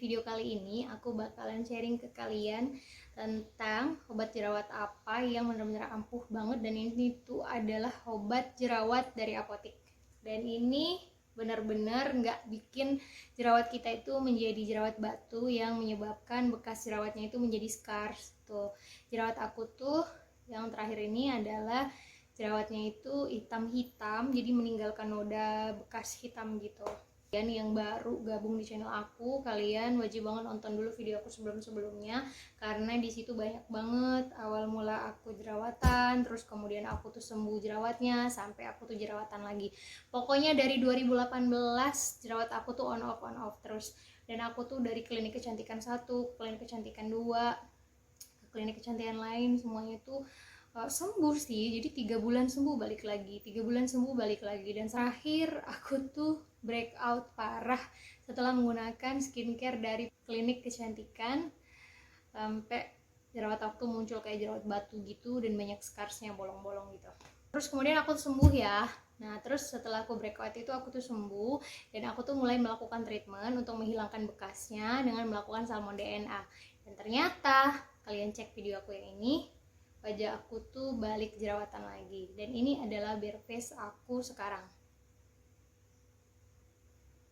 video kali ini aku bakalan sharing ke kalian tentang obat jerawat apa yang benar-benar ampuh banget, dan ini tuh adalah obat jerawat dari apotik. Dan ini benar-benar nggak bikin jerawat kita itu menjadi jerawat batu yang menyebabkan bekas jerawatnya itu menjadi scars. Tuh, jerawat aku tuh yang terakhir ini adalah jerawatnya itu hitam-hitam, jadi meninggalkan noda bekas hitam gitu. Kalian yang baru gabung di channel aku, kalian wajib banget nonton dulu video aku sebelum-sebelumnya, karena di situ banyak banget awal mula aku jerawatan, terus kemudian aku tuh sembuh jerawatnya, sampai aku tuh jerawatan lagi. Pokoknya dari 2018 jerawat aku tuh on off terus. Dan aku tuh dari klinik kecantikan 1 ke klinik kecantikan 2 ke klinik kecantikan lain, semuanya tuh sembuh sih. Jadi 3 bulan sembuh balik lagi, 3 bulan sembuh balik lagi, dan terakhir aku tuh breakout parah setelah menggunakan skincare dari klinik kecantikan, sampai jerawat aku tuh muncul kayak jerawat batu gitu dan banyak scarsnya, bolong-bolong gitu. Terus kemudian aku tuh sembuh ya. Nah, terus setelah aku breakout itu aku tuh sembuh, dan aku tuh mulai melakukan treatment untuk menghilangkan bekasnya dengan melakukan salmon DNA. Dan ternyata kalian cek video aku yang ini, wajah aku tuh balik jerawatan lagi. Dan ini adalah bare face aku sekarang.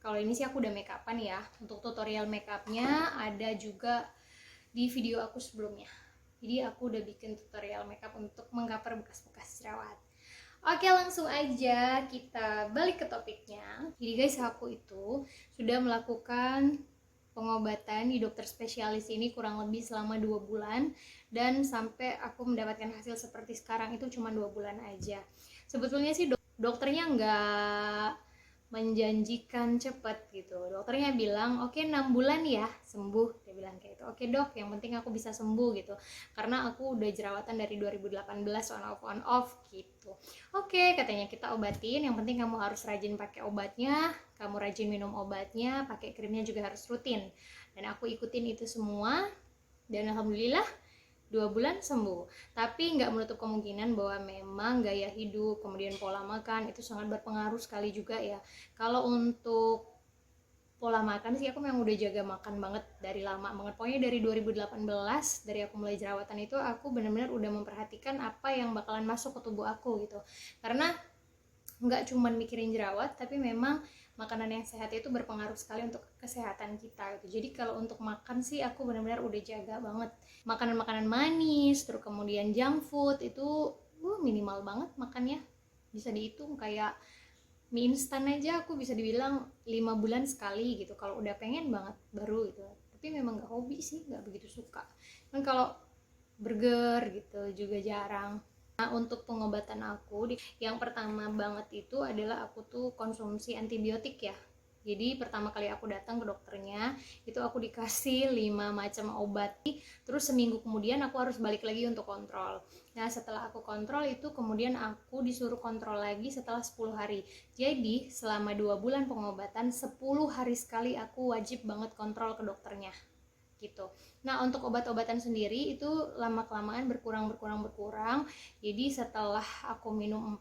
Kalau ini sih aku udah make upan ya. Untuk tutorial make upnya ada juga di video aku sebelumnya. Jadi aku udah bikin tutorial make up untuk mengcover bekas-bekas jerawat. Oke, langsung aja kita balik ke topiknya. Jadi guys, aku itu sudah melakukan pengobatan di dokter spesialis ini kurang lebih selama 2 bulan, dan sampai aku mendapatkan hasil seperti sekarang itu cuma 2 bulan aja. Sebetulnya sih dokternya nggak menjanjikan cepet gitu. Dokternya bilang oke, 6 bulan ya sembuh, dia bilang kayak gitu. Oke dok, yang penting aku bisa sembuh gitu, karena aku udah jerawatan dari 2018 on off gitu. Oke, katanya kita obatin, yang penting kamu harus rajin pakai obatnya, kamu rajin minum obatnya, pakai krimnya juga harus rutin. Dan aku ikutin itu semua, dan alhamdulillah 2 bulan sembuh. Tapi nggak menutup kemungkinan bahwa memang gaya hidup, kemudian pola makan itu sangat berpengaruh sekali juga ya. Kalau untuk pola makan sih aku memang udah jaga makan banget dari lama banget. Pokoknya dari 2018, dari aku mulai jerawatan itu aku benar-benar udah memperhatikan apa yang bakalan masuk ke tubuh aku gitu. Karena nggak cuman mikirin jerawat, tapi memang makanan yang sehat itu berpengaruh sekali untuk kesehatan kita gitu. Jadi kalau untuk makan sih aku benar-benar udah jaga banget. Makanan-makanan manis, terus kemudian junk food itu minimal banget makannya. Bisa dihitung kayak mie instan aja aku bisa dibilang 5 bulan sekali gitu, kalau udah pengen banget baru gitu. Tapi memang nggak hobi sih, nggak begitu suka. Kan kalau burger gitu juga jarang. Nah, untuk pengobatan aku, yang pertama banget itu adalah aku tuh konsumsi antibiotik ya. Jadi pertama kali aku datang ke dokternya, itu aku dikasih 5 macam obat. Terus seminggu kemudian aku harus balik lagi untuk kontrol. Nah, setelah aku kontrol itu kemudian aku disuruh kontrol lagi setelah 10 hari. Jadi selama 2 bulan pengobatan, 10 hari sekali aku wajib banget kontrol ke dokternya gitu. Nah, untuk obat-obatan sendiri itu lama-kelamaan berkurang. Jadi setelah aku minum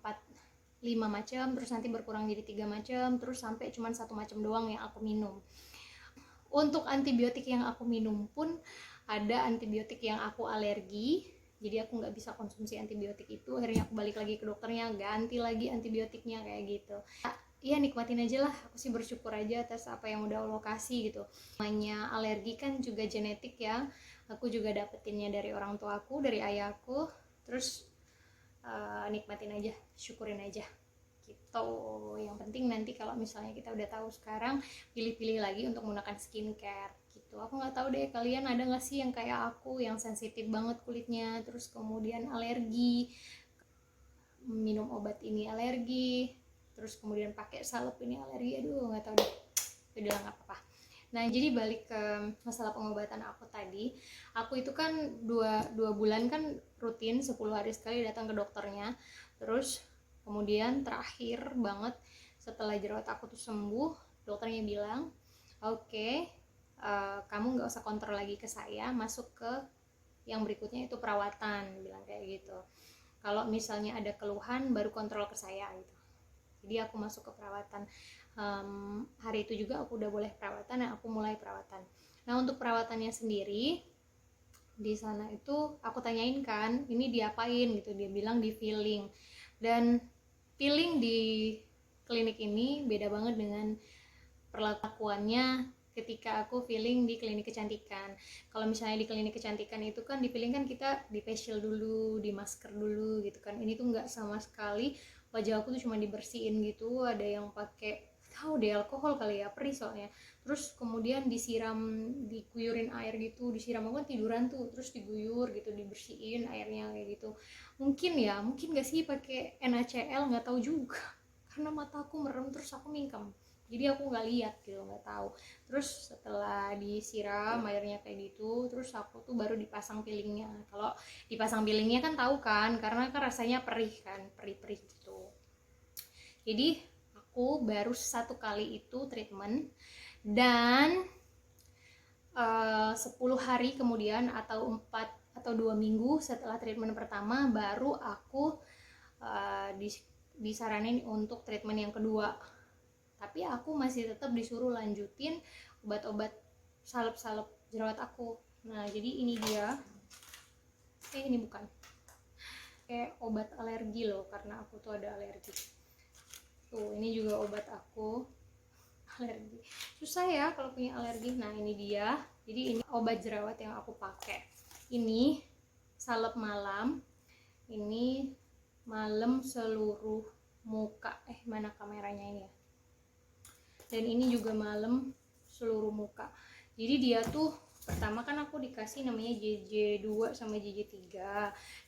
5 macam, terus nanti berkurang jadi 3 macam, terus sampai cuma 1 macam doang yang aku minum. Untuk antibiotik yang aku minum pun ada antibiotik yang aku alergi, jadi aku nggak bisa konsumsi antibiotik itu. Akhirnya aku balik lagi ke dokternya, ganti lagi antibiotiknya kayak gitu. Iya, nikmatin aja lah, aku sih bersyukur aja atas apa yang udah Allah kasih gitu. Namanya alergi kan juga genetik ya, aku juga dapetinnya dari orang tua aku, dari ayahku. Terus nikmatin aja, syukurin aja gitu. Yang penting nanti kalau misalnya kita udah tahu sekarang, pilih-pilih lagi untuk menggunakan skincare gitu. Aku nggak tahu deh kalian ada nggak sih yang kayak aku, yang sensitif banget kulitnya, terus kemudian alergi, minum obat ini alergi, terus kemudian pakai salep ini alergi. Aduh, nggak tahu deh, udah nggak apa-apa. Nah, jadi balik ke masalah pengobatan aku tadi, aku itu kan dua bulan kan rutin 10 hari sekali datang ke dokternya. Terus kemudian terakhir banget setelah jerawat aku tuh sembuh, dokternya bilang oke, kamu nggak usah kontrol lagi ke saya, masuk ke yang berikutnya itu perawatan, bilang kayak gitu. Kalau misalnya ada keluhan baru kontrol ke saya gitu. Jadi aku masuk ke perawatan. Hari itu juga aku udah boleh perawatan, dan aku mulai perawatan. Nah untuk perawatannya sendiri di sana itu aku tanyain kan ini diapain gitu, dia bilang di filling. Dan filling di klinik ini beda banget dengan perlakuannya ketika aku filling di klinik kecantikan. Kalau misalnya di klinik kecantikan itu kan di filling kan kita di facial dulu, di masker dulu gitu kan. Ini tuh nggak sama sekali, wajah aku tuh cuma dibersihin gitu, ada yang pakai tahu deh alkohol kali ya, perih soalnya. Terus kemudian disiram, diguyurin air gitu, disiram, aku kan tiduran tuh, terus diguyur gitu, dibersihin airnya kayak gitu. Mungkin gak sih pakai NaCl, nggak tahu juga karena mataku merem terus aku mingkem, jadi aku nggak lihat gitu, nggak tahu. Terus setelah disiram airnya kayak gitu, terus aku tuh baru dipasang peelingnya. Kalau dipasang peelingnya kan tahu kan, karena kan rasanya perih kan, perih-perih gitu. Jadi aku baru 1 kali itu treatment, dan 10 hari kemudian atau 2 minggu setelah treatment pertama baru aku disaranin untuk treatment yang kedua. Tapi aku masih tetap disuruh lanjutin obat-obat salep-salep jerawat aku. Nah jadi ini dia, ini bukan kayak obat alergi loh, karena aku tuh ada alergi. Tuh ini juga obat aku alergi, susah ya kalau punya alergi. Nah ini dia, jadi ini obat jerawat yang aku pakai. Ini salep malam, ini malam seluruh muka. Mana kameranya ini ya, dan ini juga malam seluruh muka. Jadi dia tuh pertama kan aku dikasih namanya JJ2 sama JJ3.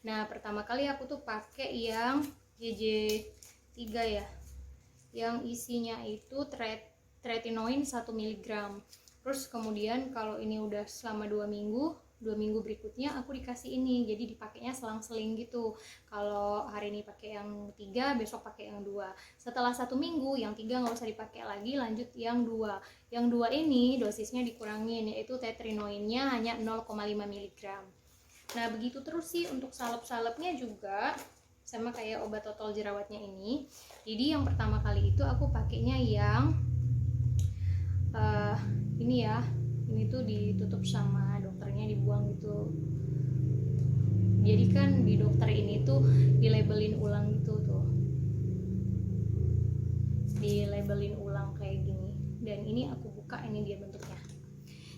Nah pertama kali aku tuh pakai yang JJ3 ya, yang isinya itu tretinoin 1 mg. Terus kemudian kalau ini udah selama 2 minggu berikutnya aku dikasih ini, jadi dipakainya selang-seling gitu. Kalau hari ini pakai yang 3, besok pakai yang 2. Setelah 1 minggu yang 3 nggak usah dipakai lagi, lanjut yang 2. Yang 2 ini dosisnya dikurangin, yaitu tetrinoinnya hanya 0,5 mg. Nah begitu terus sih untuk salep-salepnya juga sama kayak obat total jerawatnya ini. Jadi yang pertama kali itu aku pakainya yang ini ya, ini tuh ditutup sama dokternya, dibuang gitu. Jadi kan di dokter ini tuh dilabelin ulang gitu tuh, dilabelin ulang kayak gini. Dan ini aku buka, ini dia bentuknya.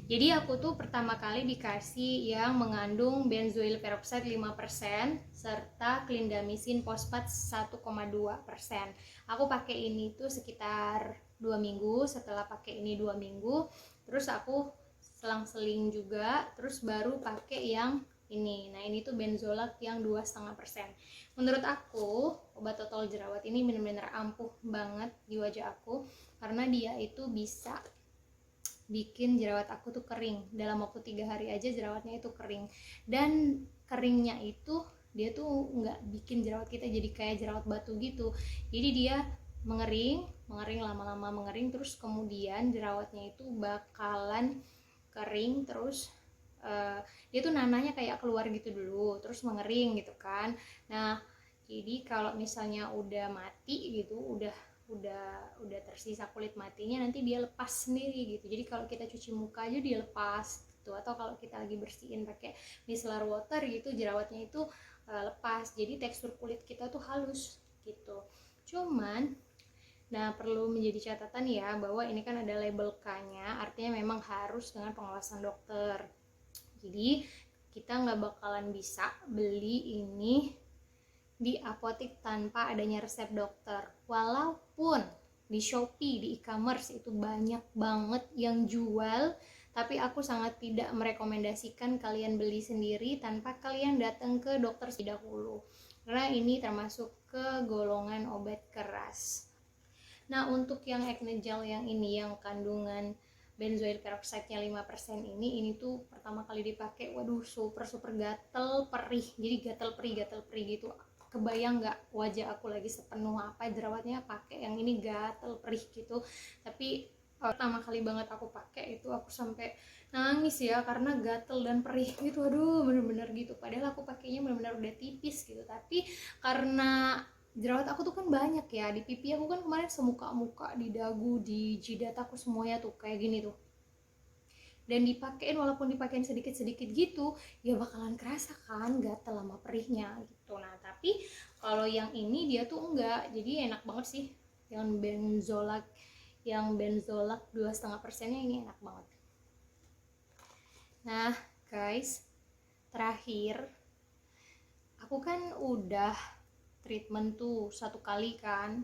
Jadi aku tuh pertama kali dikasih yang mengandung benzoyl peroxide 5% serta clindamycin fosfat 1,2%. Aku pakai ini tuh sekitar 2 minggu. Setelah pakai ini 2 minggu, terus aku selang-seling juga, terus baru pakai yang ini. Nah ini tuh benzolat yang 2,5%. Menurut aku obat total jerawat ini benar-benar ampuh banget di wajah aku, karena dia itu bisa bikin jerawat aku tuh kering. Dalam waktu 3 hari aja jerawatnya itu kering. Dan keringnya itu dia tuh nggak bikin jerawat kita jadi kayak jerawat batu gitu. Jadi dia mengering lama-lama mengering, terus kemudian jerawatnya itu bakalan kering, terus dia tuh nanahnya kayak keluar gitu dulu, terus mengering gitu kan. Nah jadi kalau misalnya udah mati gitu, udah tersisa kulit matinya, nanti dia lepas sendiri gitu. Jadi kalau kita cuci muka aja dia lepas gitu, atau kalau kita lagi bersihin pakai micellar water gitu, jerawatnya itu lepas. Jadi tekstur kulit kita tuh halus gitu. Cuman nah perlu menjadi catatan ya, bahwa ini kan ada label K-nya, artinya memang harus dengan pengawasan dokter. Jadi kita nggak bakalan bisa beli ini di apotek tanpa adanya resep dokter. Walaupun di Shopee, di e-commerce itu banyak banget yang jual, tapi aku sangat tidak merekomendasikan kalian beli sendiri tanpa kalian datang ke dokter terlebih dahulu, karena ini termasuk ke golongan obat keras. Nah untuk yang acne gel yang ini, yang kandungan benzoyl peroxide-nya 5% ini tuh pertama kali dipakai, waduh super gatel perih. Jadi gatel perih gitu. Kebayang nggak wajah aku lagi sepenuh apa jerawatnya, pakai yang ini gatel perih gitu. Tapi pertama kali banget aku pakai itu aku sampai nangis ya, karena gatel dan perih gitu. Aduh bener-bener gitu, padahal aku pakainya bener-bener udah tipis gitu. Tapi karena jerawat aku tuh kan banyak ya, di pipi aku kan kemarin semuka-muka, di dagu, di jidat aku semuanya tuh kayak gini tuh. dan dipakein, walaupun dipakein sedikit-sedikit gitu ya bakalan kerasa kan gatel sama perihnya gitu. Nah tapi kalau yang ini dia tuh enggak, jadi enak banget sih. Yang Benzolak 2,5%-nya ini enak banget. Nah guys, terakhir aku kan udah treatment tuh 1 kali kan,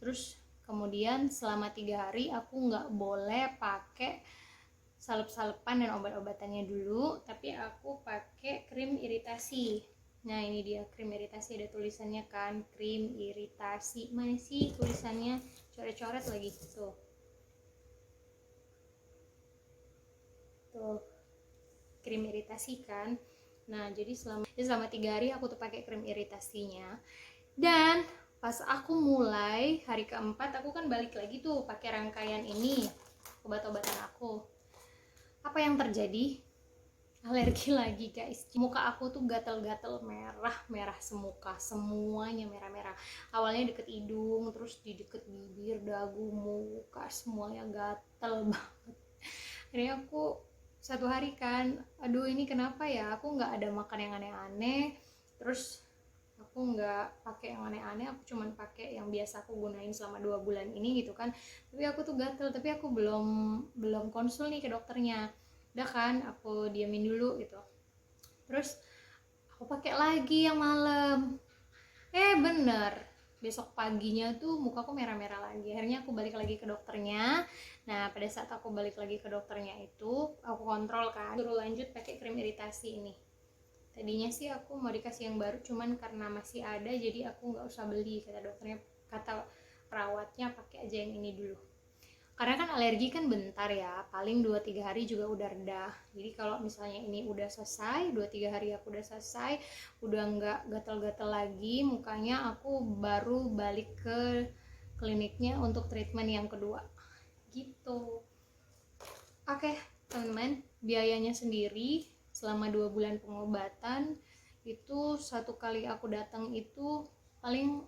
terus kemudian selama 3 hari aku nggak boleh pakai salep-salepan dan obat-obatannya dulu, tapi aku pakai krim iritasi. Nah ini dia krim iritasi, ada tulisannya kan, krim iritasi. Mana sih tulisannya, coret-coret lagi tuh krim iritasi kan. Nah jadi selama 3 hari aku tuh pakai krim iritasinya. Dan pas aku mulai hari keempat, aku kan balik lagi tuh pakai rangkaian ini obat-obatan aku. Apa yang terjadi? Alergi lagi guys. Muka aku tuh gatel-gatel, merah semuka, semuanya merah-merah. Awalnya deket hidung, terus di deket bibir, dagu, muka, semuanya gatel banget. Akhirnya aku 1 hari kan, aduh ini kenapa ya, aku nggak ada makan yang aneh-aneh, terus aku nggak pakai yang aneh-aneh, aku cuman pakai yang biasa aku gunain selama 2 bulan ini gitu kan. Tapi aku tuh gatel, tapi aku belum konsul nih ke dokternya. Udah kan aku diamin dulu gitu, terus aku pakai lagi yang malam, bener besok paginya tuh mukaku merah-merah lagi. Akhirnya aku balik lagi ke dokternya. Nah pada saat aku balik lagi ke dokternya itu aku kontrol kan, suruh lanjut pakai krim iritasi ini. Tadinya sih aku mau dikasih yang baru, cuman karena masih ada jadi aku nggak usah beli, kata dokternya, kata perawatnya pakai aja yang ini dulu. Karena kan alergi kan bentar ya, paling 2-3 hari juga udah reda. Jadi kalau misalnya ini udah selesai, 2-3 hari aku udah selesai, udah nggak gatal-gatal lagi mukanya, aku baru balik ke kliniknya untuk treatment yang kedua gitu. Oke teman-teman, biayanya sendiri selama 2 bulan pengobatan itu, 1 kali aku datang itu paling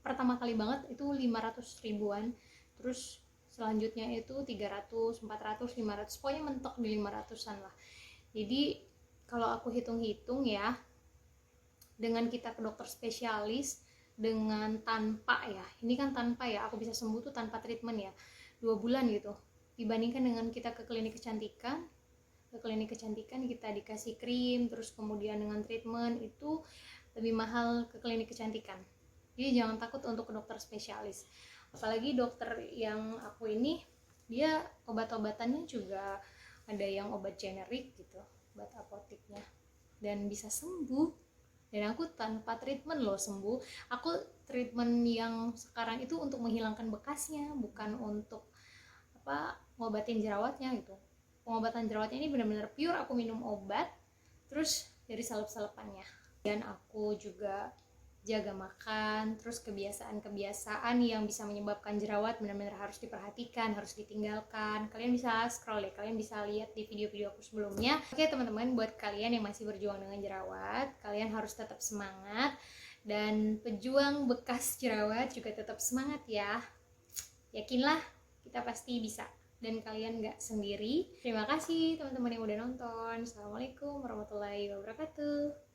pertama kali banget itu 500 ribuan, terus selanjutnya itu 300, 400, 500, pokoknya mentok di 500-an lah. Jadi kalau aku hitung-hitung ya, dengan kita ke dokter spesialis, dengan tanpa ya, ini kan tanpa ya, aku bisa sembuh tuh tanpa treatment ya, 2 bulan gitu, dibandingkan dengan kita ke klinik kecantikan. Ke klinik kecantikan kita dikasih krim, terus kemudian dengan treatment itu lebih mahal ke klinik kecantikan. Jadi jangan takut untuk ke dokter spesialis. Apalagi dokter yang aku ini, dia obat-obatannya juga ada yang obat generik gitu, obat apoteknya, dan bisa sembuh. Dan aku tanpa treatment loh sembuh. Aku treatment yang sekarang itu untuk menghilangkan bekasnya, bukan untuk ngobatin jerawatnya gitu. Pengobatan jerawatnya ini benar-benar pure aku minum obat terus dari salep-salepannya. Dan aku juga jaga makan, terus kebiasaan-kebiasaan yang bisa menyebabkan jerawat benar-benar harus diperhatikan, harus ditinggalkan. Kalian bisa scroll ya, kalian bisa lihat di video-video aku sebelumnya. Oke teman-teman, buat kalian yang masih berjuang dengan jerawat, kalian harus tetap semangat, dan pejuang bekas jerawat juga tetap semangat ya. Yakinlah, kita pasti bisa, dan kalian gak sendiri. Terima kasih teman-teman yang udah nonton. Assalamualaikum warahmatullahi wabarakatuh.